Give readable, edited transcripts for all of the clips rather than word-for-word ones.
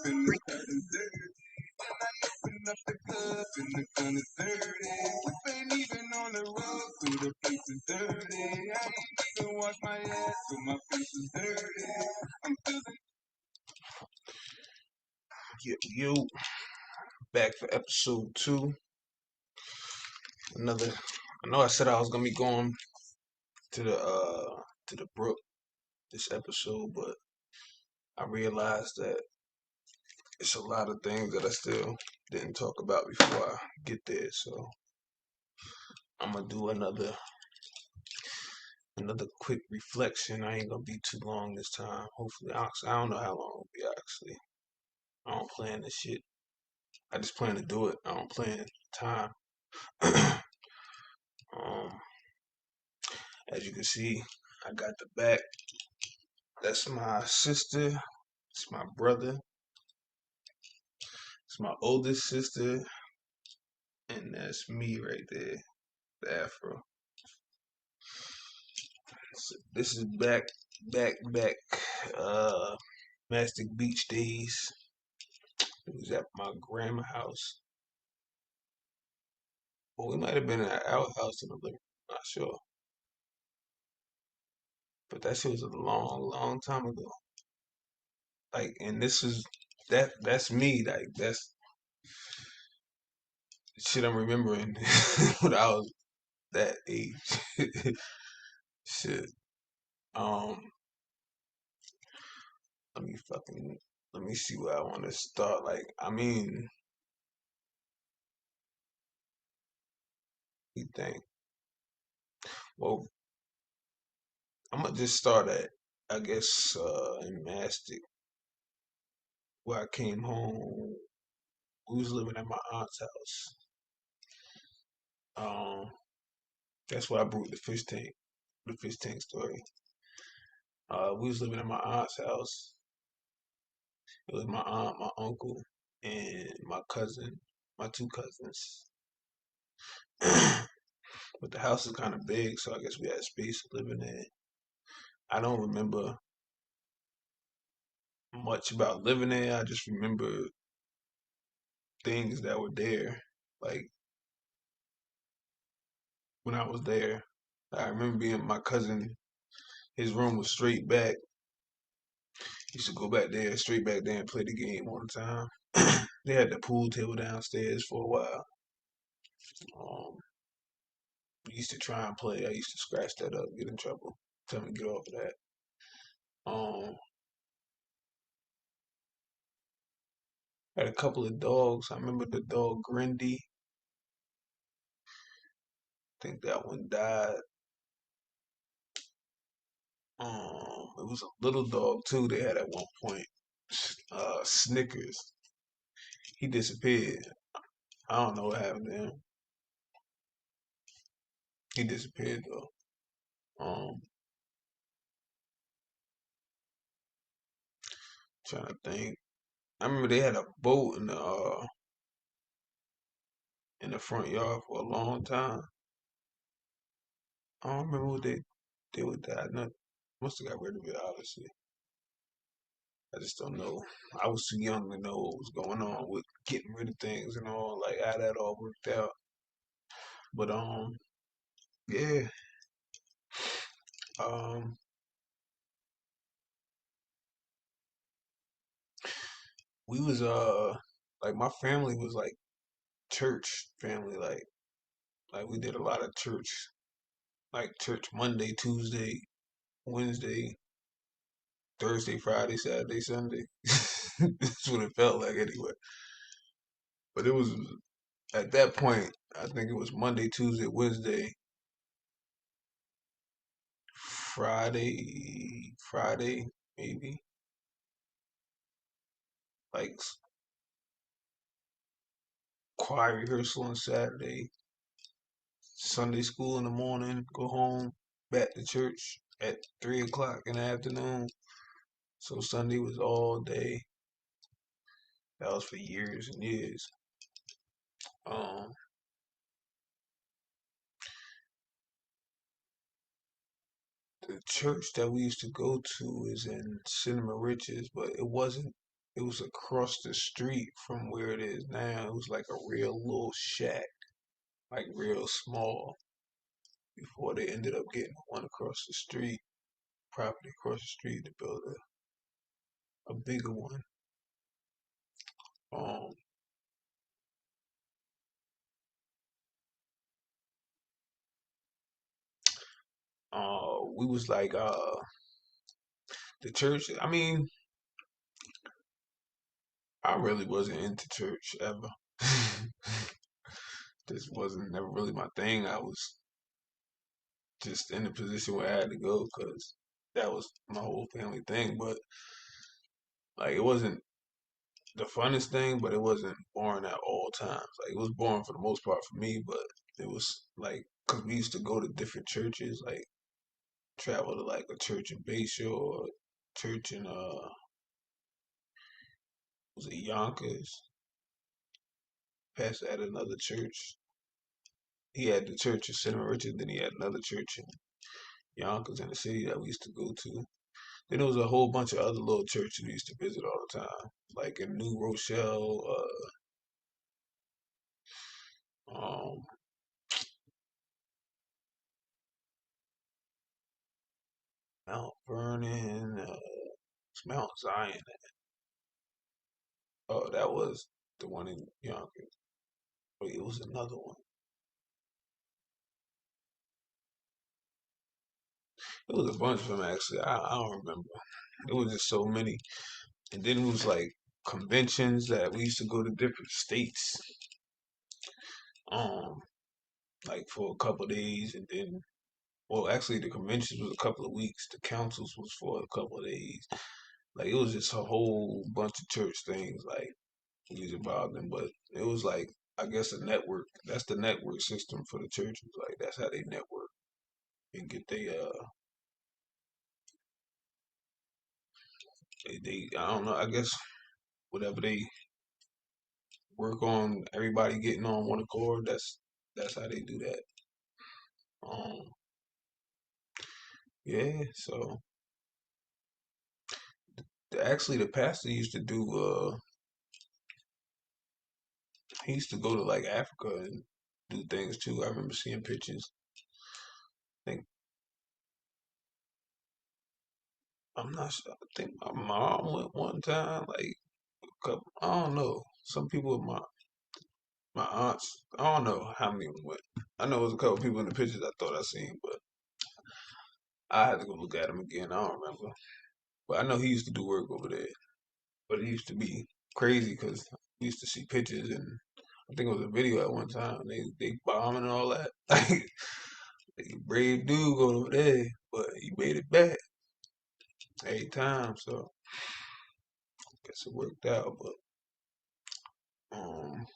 and the cut is dirty. When I open up the club and the gun is dirty. Whip ain't even on the rug, so the place is dirty. I ain't even wash my ass, so my face is dirty. I'm feeling. You back for episode 2. Another. I know I said I was gonna be going to the brook this episode, but I realized that it's a lot of things that I still didn't talk about before I get there. So I'm gonna do another quick reflection. I ain't gonna be too long this time. Hopefully, I don't know how long it'll be actually. I don't plan this shit. I just plan to do it. I don't plan time. um, as you can see, I got the back. That's my sister. It's my brother. It's my oldest sister, and that's me right there, the afro. So this is back, Mastic Beach days. It was at my grandma's house. Well, we might have been at our house in the living room, not sure. But that shit was a long time ago. Like, and this is that's me. Like, that's shit I'm remembering when I was that age. Shit. Um, let me fucking let me see where I want to start. Like, I mean, you think? Well, I'm gonna just start at, I guess, in Mastic, where I came home. We was living at my aunt's house. Um, that's why I brought the fish tank story. We was living at my aunt's house. It was my aunt, my uncle, and my cousin, my 2 cousins. But the house is kind of big, so I guess we had space to live in there. I don't remember much about living there. I just remember things that were there. Like when I was there, I remember being my cousin. His room was straight back. He used to go back there, straight back there, and play the game all the time. They had the pool table downstairs for a while. Um, we used to try and play. I used to scratch that up, get in trouble, tell me to get off of that. Um, had a couple of dogs. I remember the dog Grindy. I think that one died. It was a little dog too. They had at one point. Snickers. He disappeared. I don't know what happened to him. He disappeared though. Um, Trying to think. I remember they had a boat in the front yard for a long time. I don't remember what they did with that. I must have got rid of it, obviously. I just don't know. I was too young to know what was going on with getting rid of things and all, like how that all worked out. But yeah. Um, we was like my family was like church family, like we did a lot of church, like church Monday, Tuesday, Wednesday, Thursday, Friday, Saturday, Sunday. That's what it felt like anyway. But it was at that point, I think it was Monday, Tuesday, Wednesday, Friday, maybe. Like choir rehearsal on Saturday, Sunday school in the morning, go home, back to church at 3 o'clock in the afternoon. So Sunday was all day. That was for years and years. Um, the church that we used to go to is in Cinema Riches, but it wasn't. It was across the street from where it is now. It was like a real little shack, like real small, before they ended up getting one across the street, property across the street to build a bigger one. Um, we was like the church. I mean, I really wasn't into church ever. This wasn't never really my thing. I was just in the position where I had to go because that was my whole family thing. But like, it wasn't the funnest thing, but it wasn't boring at all times. Like, it was boring for the most part for me, but it was like because we used to go to different churches, like travel to like a church in Bayshore, or church in was it Yonkers? Pastor at another church. He had the church in Cinnamon Richard, then he had another church in Yonkers in the city that we used to go to. Then there was a whole bunch of other little churches we used to visit all the time, like in New Rochelle, um, Mount Vernon, it's Mount Zion. Oh, that was the one in Yonkers. Wait, it was another one. It was a bunch of them actually. I don't remember. It was just so many. And then it was like conventions that we used to go to different states, um, like for a couple of days, and then well, actually the conventions was a couple of weeks. The councils was for a couple of days. Like it was just a whole bunch of church things. Like we was involved in, but it was like I guess a network. That's the network system for the churches. Like that's how they network and get they I don't know. I guess whatever they work on, everybody getting on one accord. That's how they do that. Um, yeah. So actually, the pastor used to do. He used to go to like Africa and do things too. I remember seeing pictures. I think I'm not sure. I think my mom went one time. Like a couple. I don't know. Some people, my aunts. I don't know how many went. I know it was a couple people in the pictures I thought I seen, but I had to go look at him again. I don't remember. But I know he used to do work over there. But it used to be crazy because we used to see pictures and I think it was a video at one time. They bombing and all that. Like brave dude going over there, but he made it back every time. So I guess it worked out. But what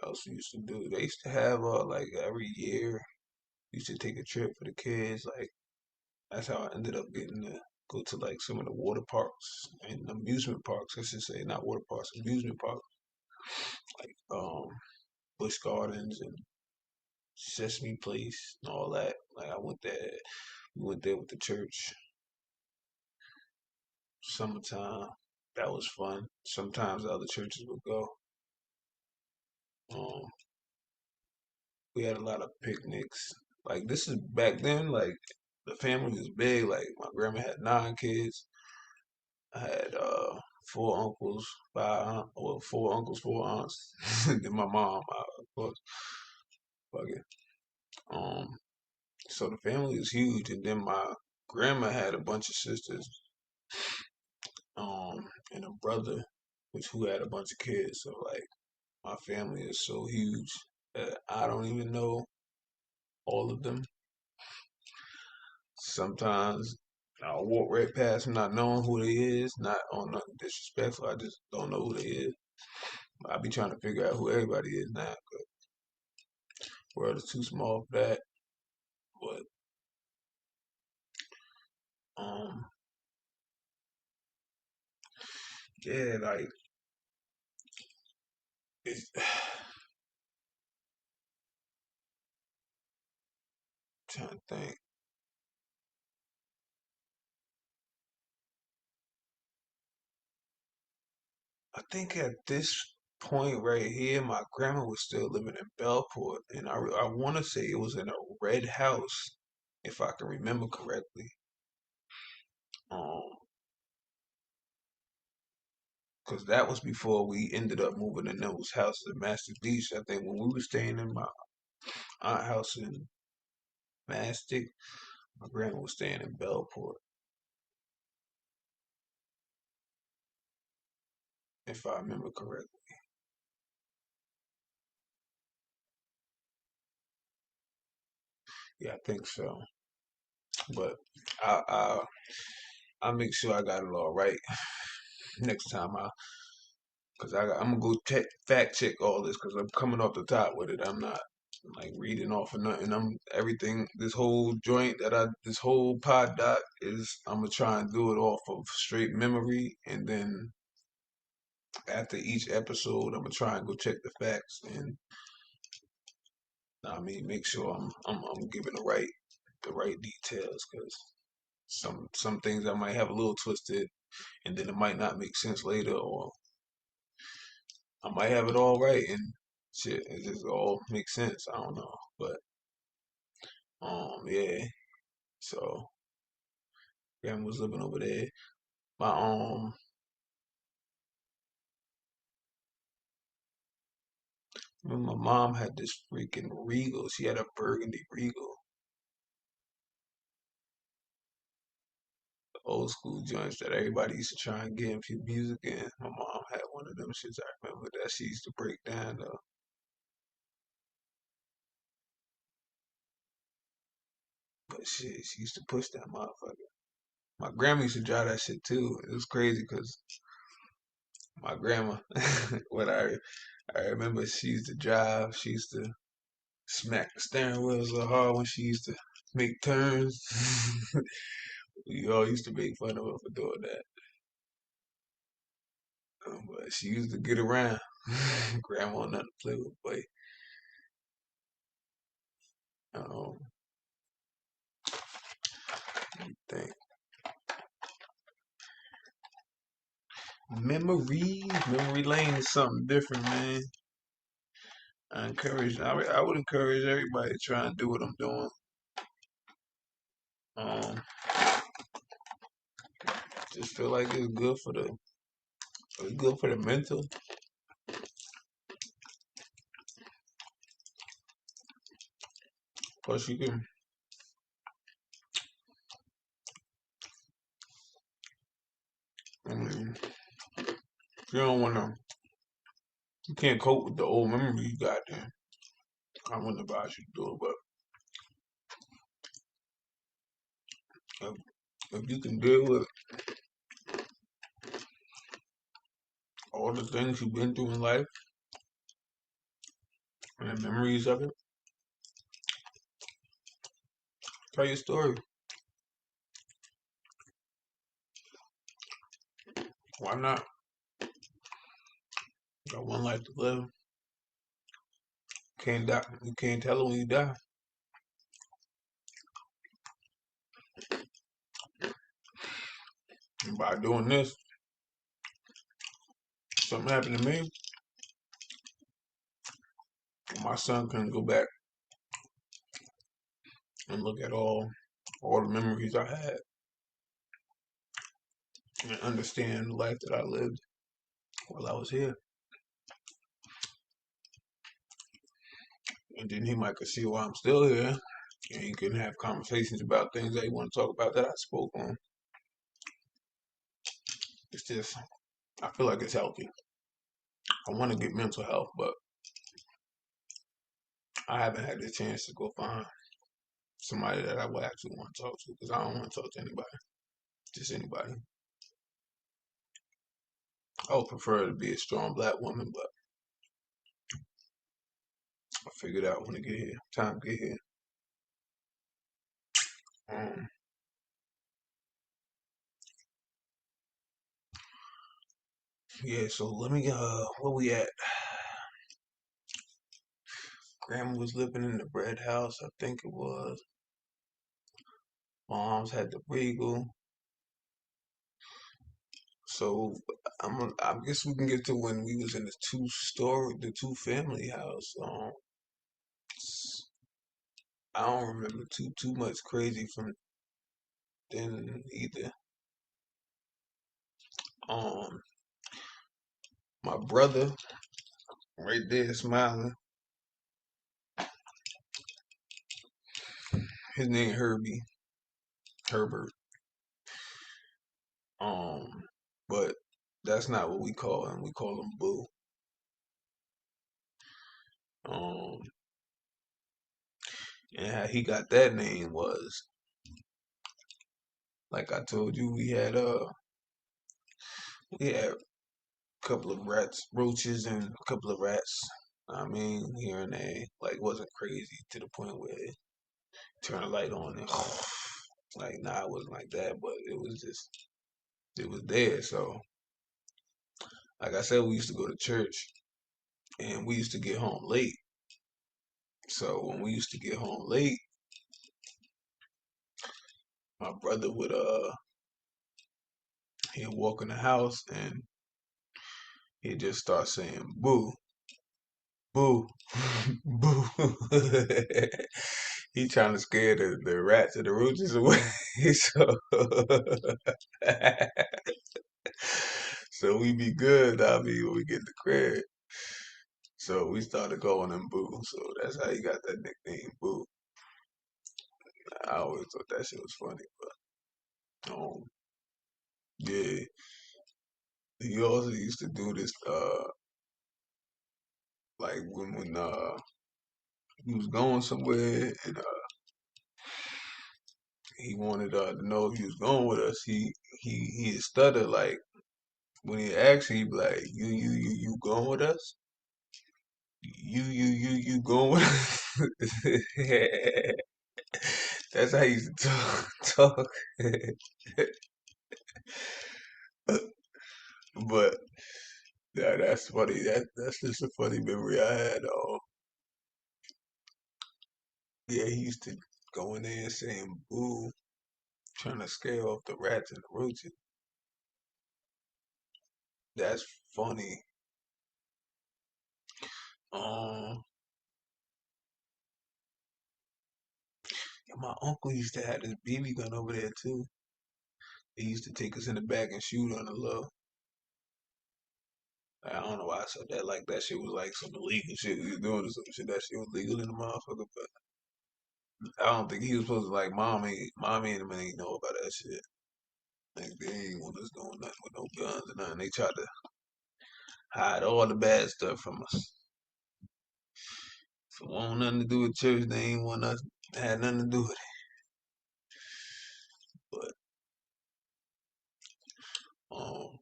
else we used to do? They used to have like every year we used to take a trip for the kids. Like that's how I ended up getting to go to like some of the water parks and amusement parks. I should say not water parks, amusement parks like Busch Gardens and Sesame Place and all that. Like I went there, we went there with the church, summertime. That was fun. Sometimes the other churches would go. Um, we had a lot of picnics. Like this is back then. Like the family was big. Like my grandma had 9 kids. I had four uncles, well, four uncles, four aunts. Then my mom, of course. Fuck it. Um, so the family is huge, and then my grandma had a bunch of sisters, and a brother, which who had a bunch of kids. So like my family is so huge that I don't even know all of them. Sometimes I'll walk right past them not knowing who they is, not on nothing disrespectful. I just don't know who they is. I be trying to figure out who everybody is now. 'Cause the world is too small for that. But um, yeah, like it's trying to think. I think at this point right here, my grandma was still living in Bellport, and I want to say it was in a red house, if I can remember correctly. Um, because that was before we ended up moving in those houses in Mastic Beach. I think when we were staying in my aunt house in Mastic, my grandma was staying in Bellport, if I remember correctly. Yeah, I think so. But I I I make sure I got it all right next time cause I'm gonna go fact check all this, cause I'm coming off the top with it. I'm not like reading off of nothing. I'm everything. This whole joint this whole PoDoC is. I'm gonna try and do it off of straight memory, and then after each episode, I'm gonna try and go check the facts and I mean make sure I'm giving the right details, cause some things I might have a little twisted, and then it might not make sense later, or I might have it all right and shit, it just all makes sense. I don't know, but yeah. So grandma was living over there. My remember my mom had this freaking Regal. She had a burgundy Regal, old school joints that everybody used to try and get into music in. My mom had one of them shits. I remember that she used to break down though. But shit, she used to push that motherfucker. My grandma used to drive that shit too. It was crazy because my grandma, what I remember, she used to drive. She used to smack the steering wheel so hard when she used to make turns. We all used to make fun of her for doing that. But she used to get around. Grandma nothing to play with, but um, think memory lane is something different, man. I would encourage everybody to try and do what I'm doing. Um, just feel like it's good for the mental. Plus, I mean, if you don't wanna, you can't cope with the old memory you got. Then I wouldn't advise you to do it. But if, if you can deal with all the things you've been through in life and the memories of it, tell your story. Why not? You got one life to live. Can't die. You can't tell it when you die. And by doing this, something happened to me. My son can go back and look at all the memories I had and understand the life that I lived while I was here. And then he might could see why I'm still here. And he can have conversations about things that he want to talk about that I spoke on. It's just I feel like it's healthy. I want to get mental health, but I haven't had the chance to go find somebody that I would actually want to talk to because I don't want to talk to anybody, just anybody. I would prefer to be a strong black woman, but I figured out when to get here. Time to get here. Um, yeah. So let me. Where we at? Grandma was living in the bread house. I think it was. Mom's had the Regal. So I guess we can get to when we was in the two family house. I don't remember too much crazy from then either. Um, my brother right there smiling. His name Herbert. Um, but that's not what we call him. We call him Boo. Um, and how he got that name was, like I told you, we had a couple of rats, roaches, and a couple of rats. I mean, here and there, like wasn't crazy to the point where it turn a light on and like nah, it wasn't like that, but it was there. So like I said, we used to go to church and we used to get home late. So when we used to get home late, my brother would he'd walk in the house and he'd just start saying boo, boo, boo. He trying to scare the rats and the roaches away. So so we be good, I mean, when we get the crib. So we started calling him Boo. So that's how he got that nickname, Boo. I always thought that shit was funny, but yeah. He also used to do this like when he was going somewhere and he wanted to know if he was going with us. He stutter like when he asked, he be like, you going with us? You going with us? That's how he used to talk. But yeah, that's funny. That's just a funny memory I had. Yeah, he used to go in there saying boo, trying to scare off the rats and the roaches. That's funny. Um, yeah, my uncle used to have this BB gun over there too. He used to take us in the back and shoot on the low. I don't know why I said that. Like that shit was like some illegal shit we was doing or some shit. That shit was legal in the motherfucker, but I don't think he was supposed to like mommy and them ain't know about that shit. Like they ain't want us doing nothing with no guns and nothing. They tried to hide all the bad stuff from us. If it want nothing to do with church, they ain't want us had nothing to do with it. But um,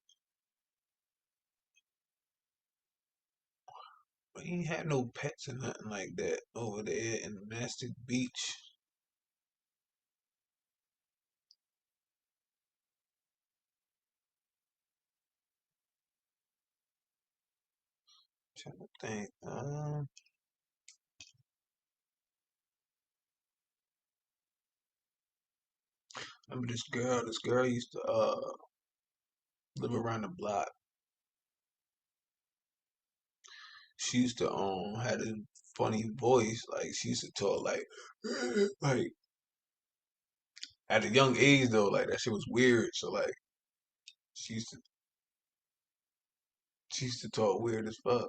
we ain't had no pets or nothing like that over there in Mastic Beach. Trying to think. Remember this girl? This girl used to live around the block. She used to had a funny voice. Like she used to talk like like at a young age though. Like that shit was weird. So like she used to she used to talk weird as fuck.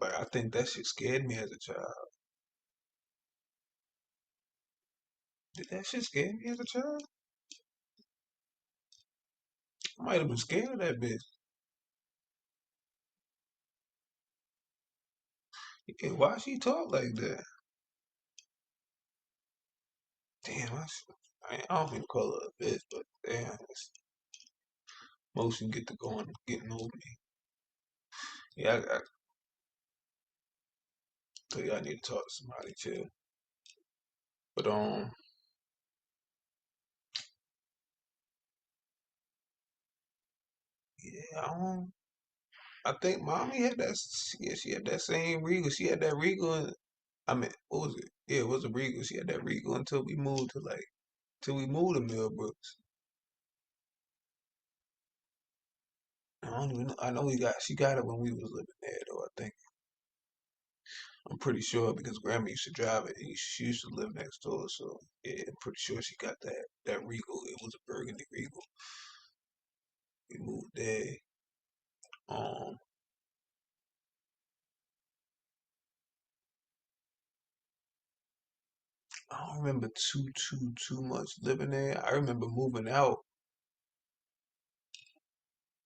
Like I think that shit scared me as a child. Did that shit scare me as a child? I might have been scared of that bitch. Yeah, why she talk like that? Damn, I don't even call her a bitch, but damn, motion get to going, getting over me. Yeah, I tell you, I need to talk to somebody too. But yeah, I think mommy had that. Yeah, she had that same Regal. She had that Regal. I mean, what was it? Yeah, it was a Regal. She had that Regal until we moved to till we moved to Millbrooks. don't even know. I know she got it when we was living there though. I think I'm pretty sure because Grandma used to drive it. And she used to live next door, so yeah, I'm pretty sure she got that Regal. It was a burgundy Regal. We moved there. Um, I don't remember too much living there. I remember moving out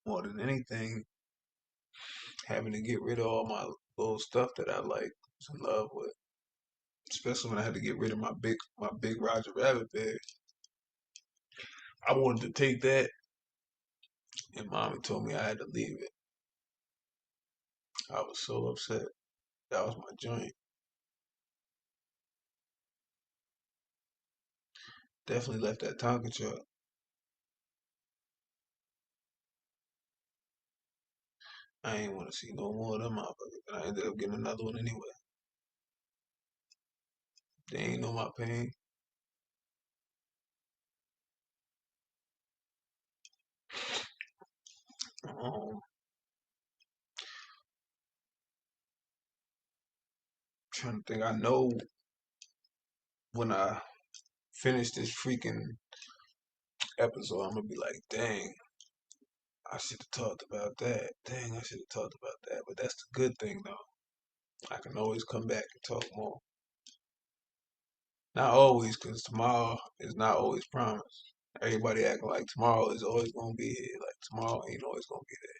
more than anything, having to get rid of all my little stuff that I like was in love with. Especially when I had to get rid of my big Roger Rabbit bed. I wanted to take that, and mommy told me I had to leave it. I was so upset. That was my joint. Definitely left that Tonka truck. I ain't want to see no more of them motherfuckers. And I ended up getting another one anyway. They ain't know my pain. Um, Trying to think. I know when I finish this freaking episode, I'm gonna be like, dang, I should have talked about that. Dang, I should have talked about that. But that's the good thing though. I can always come back and talk more. Not always, because tomorrow is not always promised. Everybody acting like tomorrow is always gonna be here. Like tomorrow ain't always gonna be there.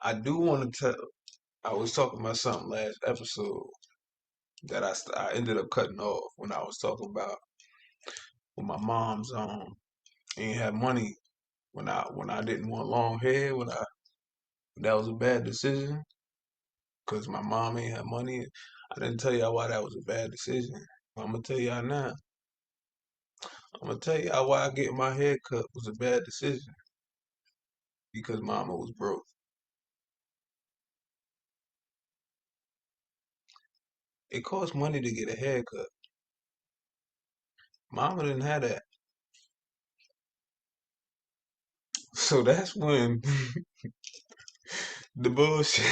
I do want to tell. I was talking about something last episode that I ended up cutting off when I was talking about when my mom's ain't have money when I didn't want long hair when I that was a bad decision because my mom ain't have money. I didn't tell y'all why that was a bad decision. I'm gonna tell y'all now. I'm gonna tell y'all why getting my hair cut was a bad decision because mama was broke. It costs money to get a haircut. Mama didn't have that. So that's when the bullshit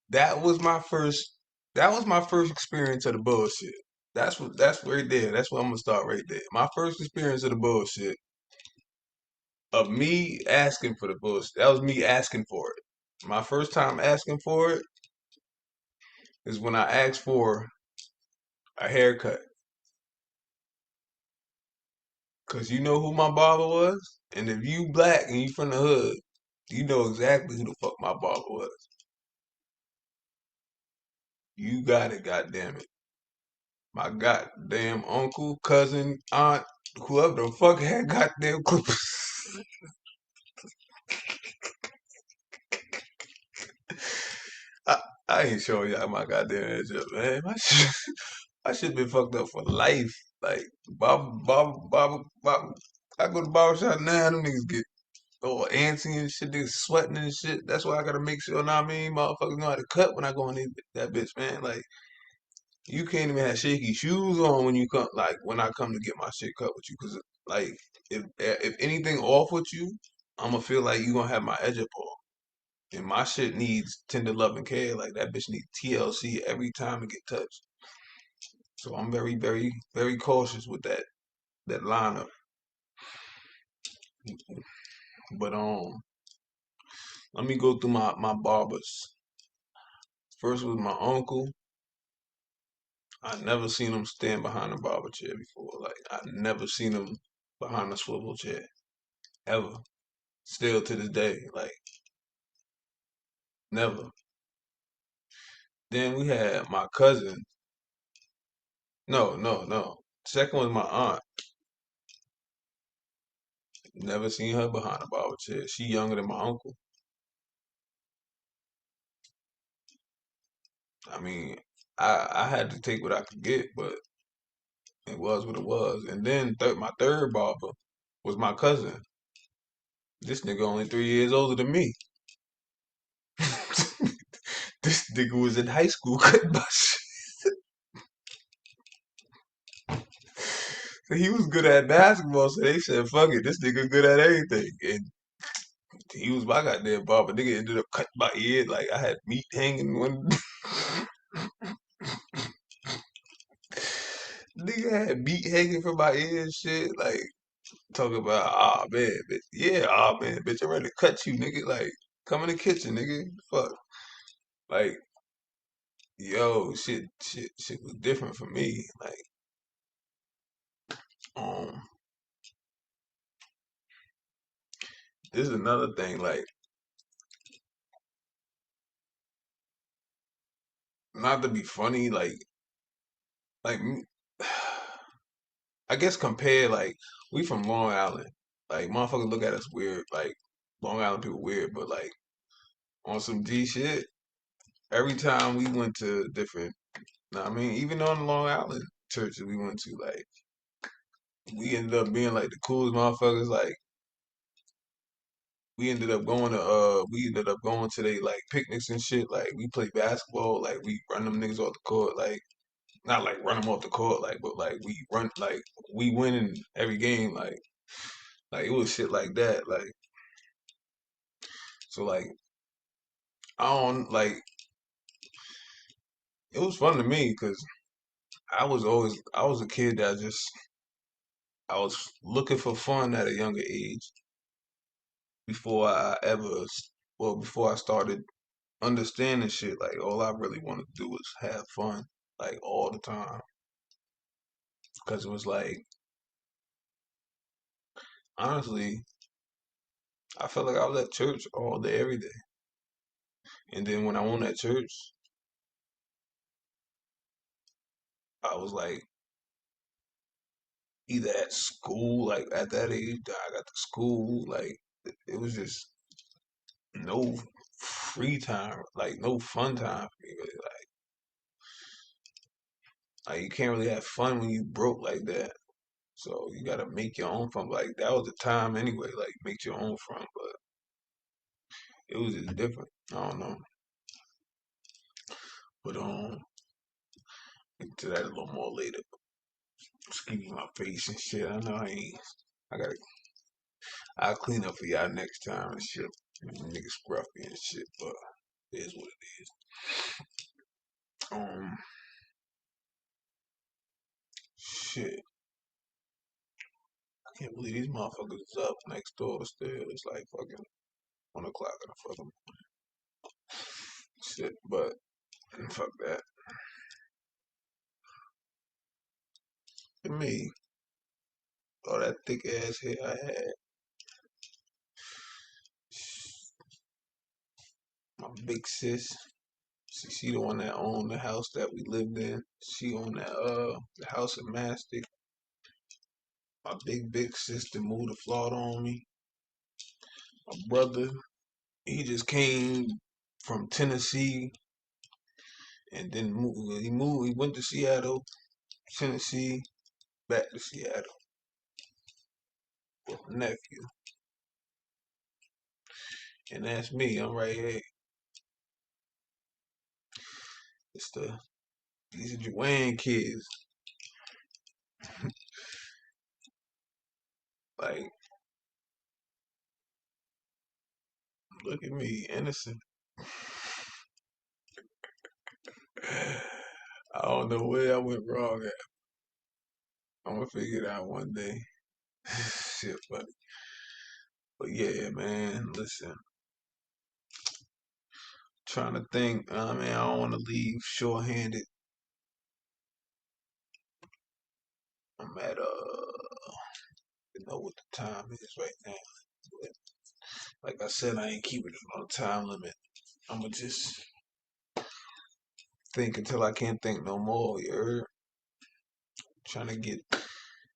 that was my first that was my first experience of the bullshit. That's right there. That's where I'm gonna start right there. My first experience of the bullshit of me asking for the bullshit. That was me asking for it. My first time asking for it is when I asked for a haircut. Cause you know who my barber was? And if you black and you from the hood, you know exactly who the fuck my barber was. You got it, goddamn it. My goddamn uncle, cousin, aunt, whoever the fuck had goddamn clippers. I, I ain't showing y'all my goddamn address, man. My shit been fucked up for life. Like, Bob. I go to the barber shop now, them niggas get all antsy and shit, they sweating and shit. That's why I gotta make sure, know what I mean, motherfuckers know how to cut when I go in that bitch, man. Like, you can't even have shaky shoes on when you come, like, when I come to get my shit cut with you, cause like, if anything off with you, I'm gonna feel like you gonna have my edge up off. And my shit needs tender love and care. Like that bitch needs TLC every time it get touched. So I'm very cautious with that lineup. But let me go through my barbers. First was my uncle. I never seen him stand behind a barber chair before. Like I never seen him behind a swivel chair ever. Still to this day, like never. Then we had my cousin. No. Second was my aunt. Never seen her behind a barber chair. She younger than my uncle. I mean, I had to take what I could get, but it was what it was. And then my third barber was my cousin. This nigga only 3 years older than me. This nigga was in high school cutting my shit. So he was good at basketball, so they said, fuck it, this nigga good at everything. And he was my goddamn barber. Nigga ended up cutting my ear. Like I had meat hanging one. Nigga had meat hanging from my ear and shit. Like talking about, ah man, bitch. Yeah, ah man, bitch, I'm ready to cut you, nigga. Like come in the kitchen, nigga. Fuck. Like, yo, shit was different for me. Like, um, this is another thing. Not to be funny, like, I guess compare we from Long Island. Like, motherfuckers look at us weird. Like, Long Island people weird, but like on some G shit. Every time we went to different, I mean, even on the Long Island churches we went to, like, we ended up being like the coolest motherfuckers. Like, we ended up going to they like picnics and shit. Like, we play basketball. Like, we run them niggas off the court. Like, not like run them off the court. Like, but like we run like we win in every game. Like it was shit like that. Like, so like I don't like it was fun to me because I was a kid that just I was looking for fun at a younger age before I ever before I started understanding shit. Like all I really wanted to do was have fun, like all the time. Because it was like honestly, I felt like I was at church all day, every day. And then when I went at church, I was like either at school, like at that age, that I got to school, like it was just no free time, like no fun time for me really. Like you can't really have fun when you broke like that. So you gotta make your own fun. Like that was the time anyway, like make your own fun, but it was just different. I don't know. But into that a little more later. Excuse my face and shit. I know I ain't I gotta I'll clean up for y'all next time and shit. Niggas scruffy and shit, but it is what it is. Um, shit. I can't believe these motherfuckers is up next door still. It's like fucking 1 o'clock in the fucking shit, but fuck that. To me, all that thick ass hair I had. My big sis, she the one that owned the house that we lived in. She owned the house in Mastic. My big sister moved to Florida on me. My brother, he just came from Tennessee and then he went to Seattle, Tennessee, back to Seattle with my nephew. And that's me. I'm right here. It's these are Joanne kids. Like, look at me, innocent. I don't know where I went wrong at. I'm gonna figure it out one day. Shit, buddy. But yeah, man. Listen, trying to think. I mean, I don't want to leave short-handed. I'm at you know what the time is right now. But like I said, I ain't keeping it on a time limit. I'ma just think until I can't think no more. You heard? Trying to get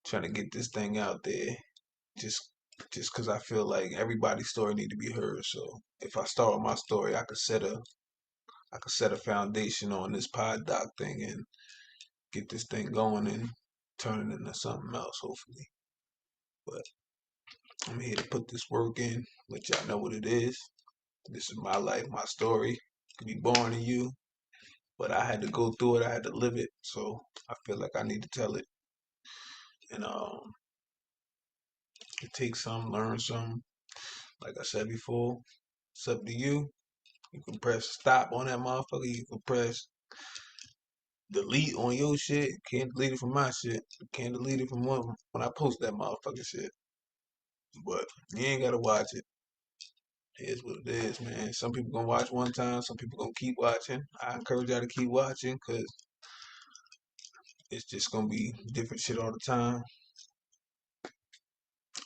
trying to get this thing out there. Just just because I feel like everybody's story need to be heard. So if I start with my story, I could set a foundation on this PoDoC thing and get this thing going and turn it into something else, hopefully. But I'm here to put this work in, let y'all know what it is. This is my life, my story. could be born in you, but I had to go through it. I had to live it. So I feel like I need to tell it and take some, learn some. Like I said before, it's up to you. You can press stop on that motherfucker. You can press delete on your shit. Can't delete it from my shit. Can't delete it from when I post that motherfucker shit. But you ain't gotta watch it. It is what it is, man. Some people gonna watch one time. Some people gonna keep watching. I encourage y'all to keep watching because it's just gonna be different shit all the time.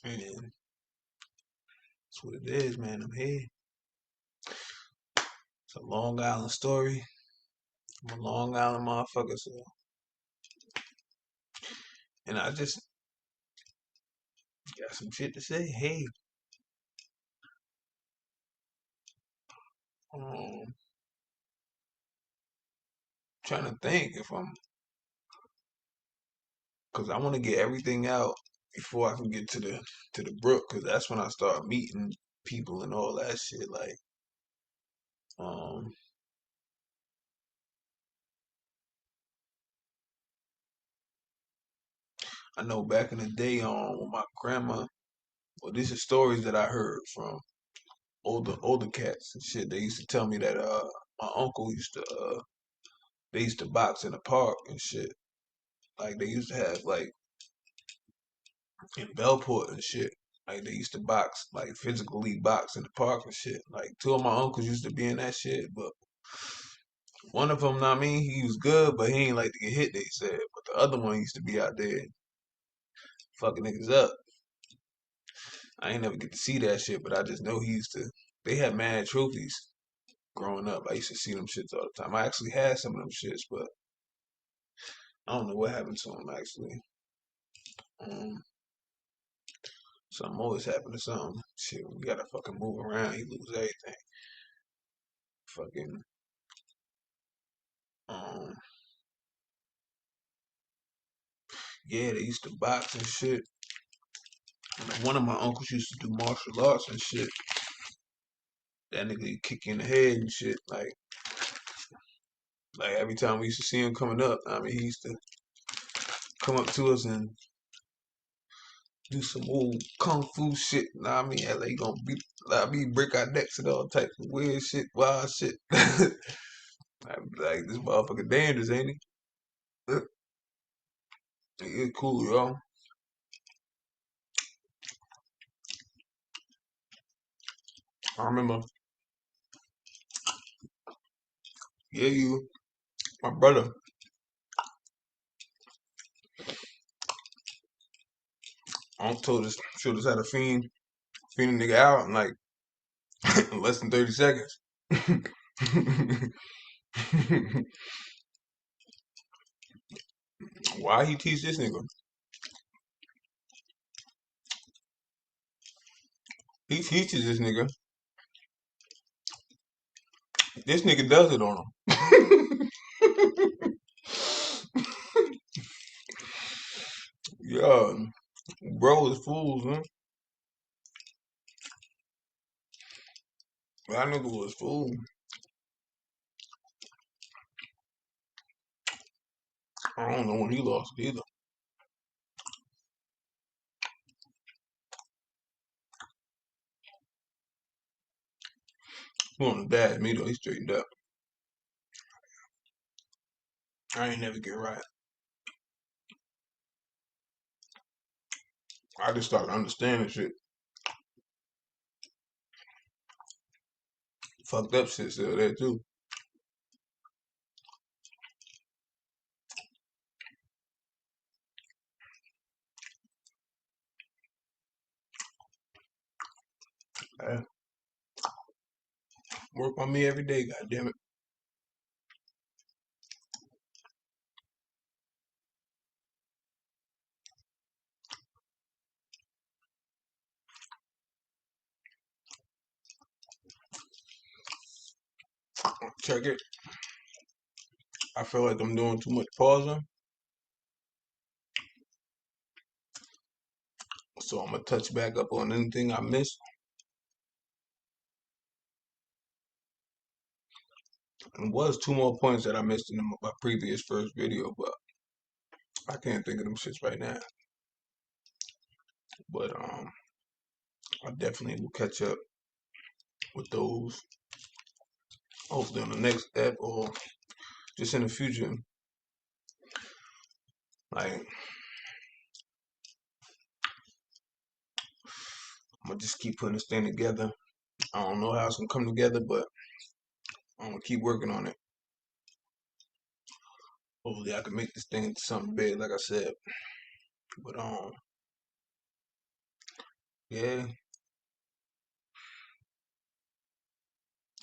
And that's what it is, man. I'm here. It's a Long Island story. I'm a Long Island motherfucker, so and I just got some shit to say. Hey, um, trying to think if I'm, cause I want to get everything out before I can get to the brook, cause that's when I start meeting people and all that shit. Like, um, I know back in the day, with my grandma. Well, these are stories that I heard from older cats and shit. They used to tell me that my uncle used to they used to box in the park and shit. Like they used to have like in Bellport and shit. Like they used to box, like physically box in the park and shit. Like two of my uncles used to be in that shit, but one of them, I mean, he was good, but he ain't like to get hit. They said, but the other one used to be out there fucking niggas up. I ain't never get to see that shit, but I just know he used to. They had mad trophies growing up. I used to see them shits all the time. I actually had some of them shits, but I don't know what happened to them actually. Um, Something always happened to something. Shit, we gotta fucking move around. He lose everything. Fucking um, yeah, they used to box and shit. And one of my uncles used to do martial arts and shit. That nigga kick you in the head and shit. Like every time we used to see him coming up, I mean, he used to come up to us and do some old kung fu shit. Nah, I mean, like, he gonna beat, like, me break our necks and all types of weird shit, wild shit. Like this motherfucker dangerous, ain't he? He cool, yo. I remember, yeah, my brother, Uncle told us, showed us how to fiend a nigga out in like less than 30 seconds. Why he teach this nigga? He teaches this nigga. This nigga does it on him. Yeah, bro is fools, man. That nigga was fool. I don't know when he lost it either. He on the bad me though. He straightened up. I ain't never get right. I just started understanding shit. Fucked up shit still there too. I work on me every day, goddamn it. Check it. I feel like I'm doing too much pausing, so I'm gonna touch back up on anything I missed. It was two more points that I missed in my previous first video, but I can't think of them shits right now. But I definitely will catch up with those hopefully on the next ep or just in the future. Like I'm gonna just keep putting this thing together. I don't know how it's gonna come together, but I'm gonna keep working on it. Hopefully I can make this thing into something big, like I said. But yeah.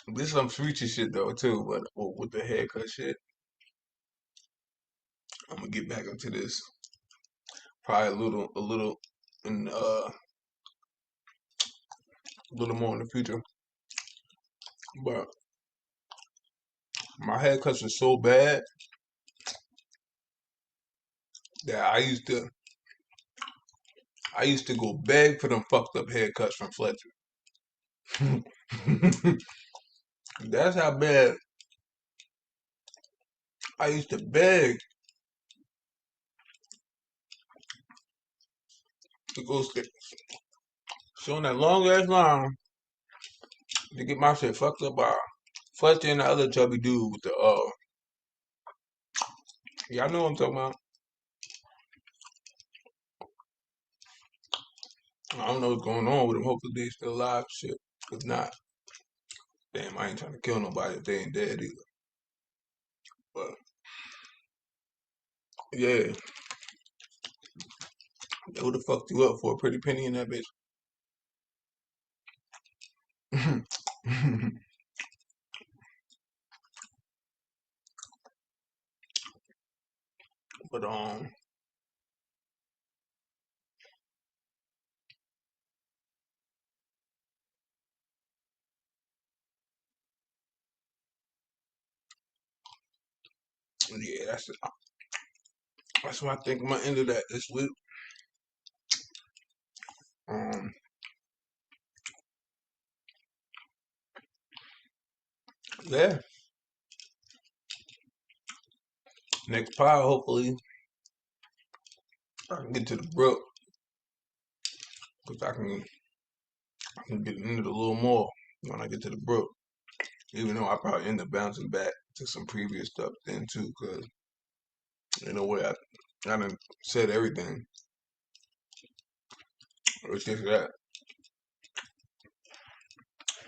This is some future shit though too, but with the haircut shit, I'm gonna get back into this probably a little in a little more in the future. But my haircuts are so bad that I used to go beg for them fucked up haircuts from Fletcher. That's how bad I used to beg to go showing that long ass line to get my shit fucked up by Fletcher and the other chubby dude with the y'all know what I'm talking about. I don't know what's going on with them. Hopefully they still alive. Shit, if not, damn, I ain't trying to kill nobody if they ain't dead either. But yeah, they would have fucked you up for a pretty penny in that bitch. But yeah, that's what I think I'm gonna end of that this week. Um, yeah, next pod hopefully I can get to the brook because I can get into it a little more when I get to the brook. Even though I probably end up bouncing back to some previous stuff then too, because in a way I done said everything. It's just that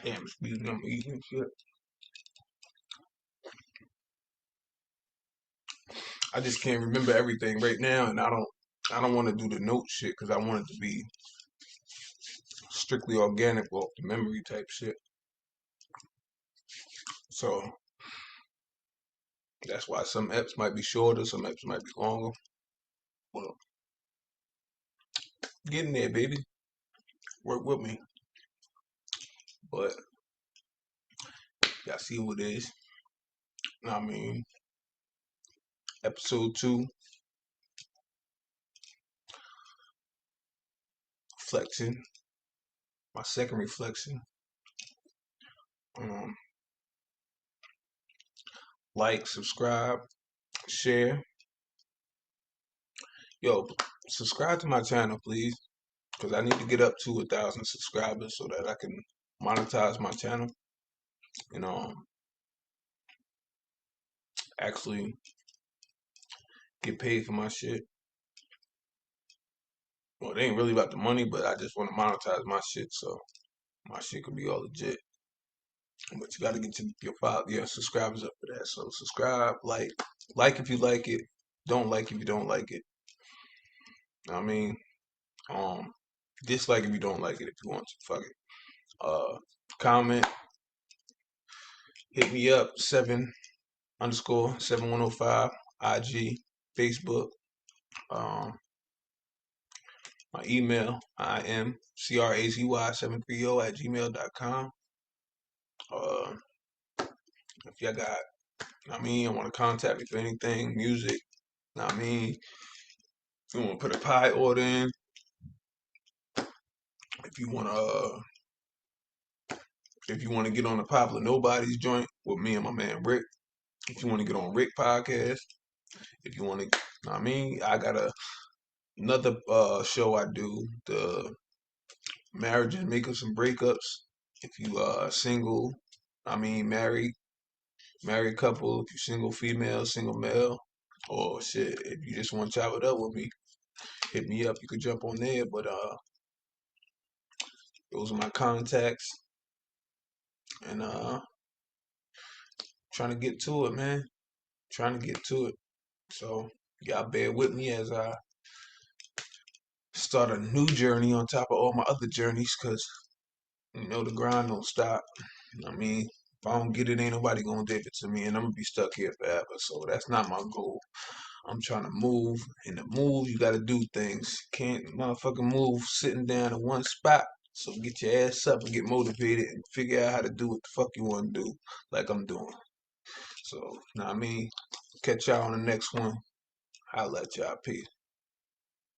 damn excuse me, I'm eating shit. I just can't remember everything right now, and I don't want to do the note shit because I want it to be strictly organic off the memory type shit. So that's why some eps might be shorter, some eps might be longer. Well, getting there, baby. Work with me. But y'all see what it is. I mean, Episode 2, reflection. My second reflection. Um, like, subscribe, share. Yo, subscribe to my channel, please, because I need to get up to 1,000 subscribers so that I can monetize my channel and actually get paid for my shit. Well, it ain't really about the money, but I just want to monetize my shit so my shit can be all legit. But you got to get your subscribers up for that. So subscribe, like if you like it, don't like if you don't like it. I mean, um, dislike if you don't like it. If you want to, fuck it. Comment, hit me up 7_7105 IG, Facebook. Um, my email imcrazy730 @gmail.com. Uh, if y'all got, I want to contact me for anything, music. If you want to put a pie order in, if you want to, if you want to get on the Popular Nobody's joint with me and my man Rick, If you want to get on Rick podcast, if you want to, I mean, I got another show I do, the marriages, makeups, and breakups. If you single, I mean married couple. If you single female, single male, or shit, if you just want to chop it up with me, hit me up. You could jump on there. But those are my contacts, and trying to get to it, man. Trying to get to it. So y'all bear with me as I start a new journey on top of all my other journeys, cause you know the grind don't stop. I mean, if I don't get it, ain't nobody gonna give it to me, and I'm gonna be stuck here forever. So that's not my goal. I'm trying to move, and to move, you gotta do things. Can't motherfucking move sitting down in one spot. So get your ass up and get motivated and figure out how to do what the fuck you want to do, like I'm doing. So, know what I mean? Catch y'all on the next one. I'll let y'all. Peace.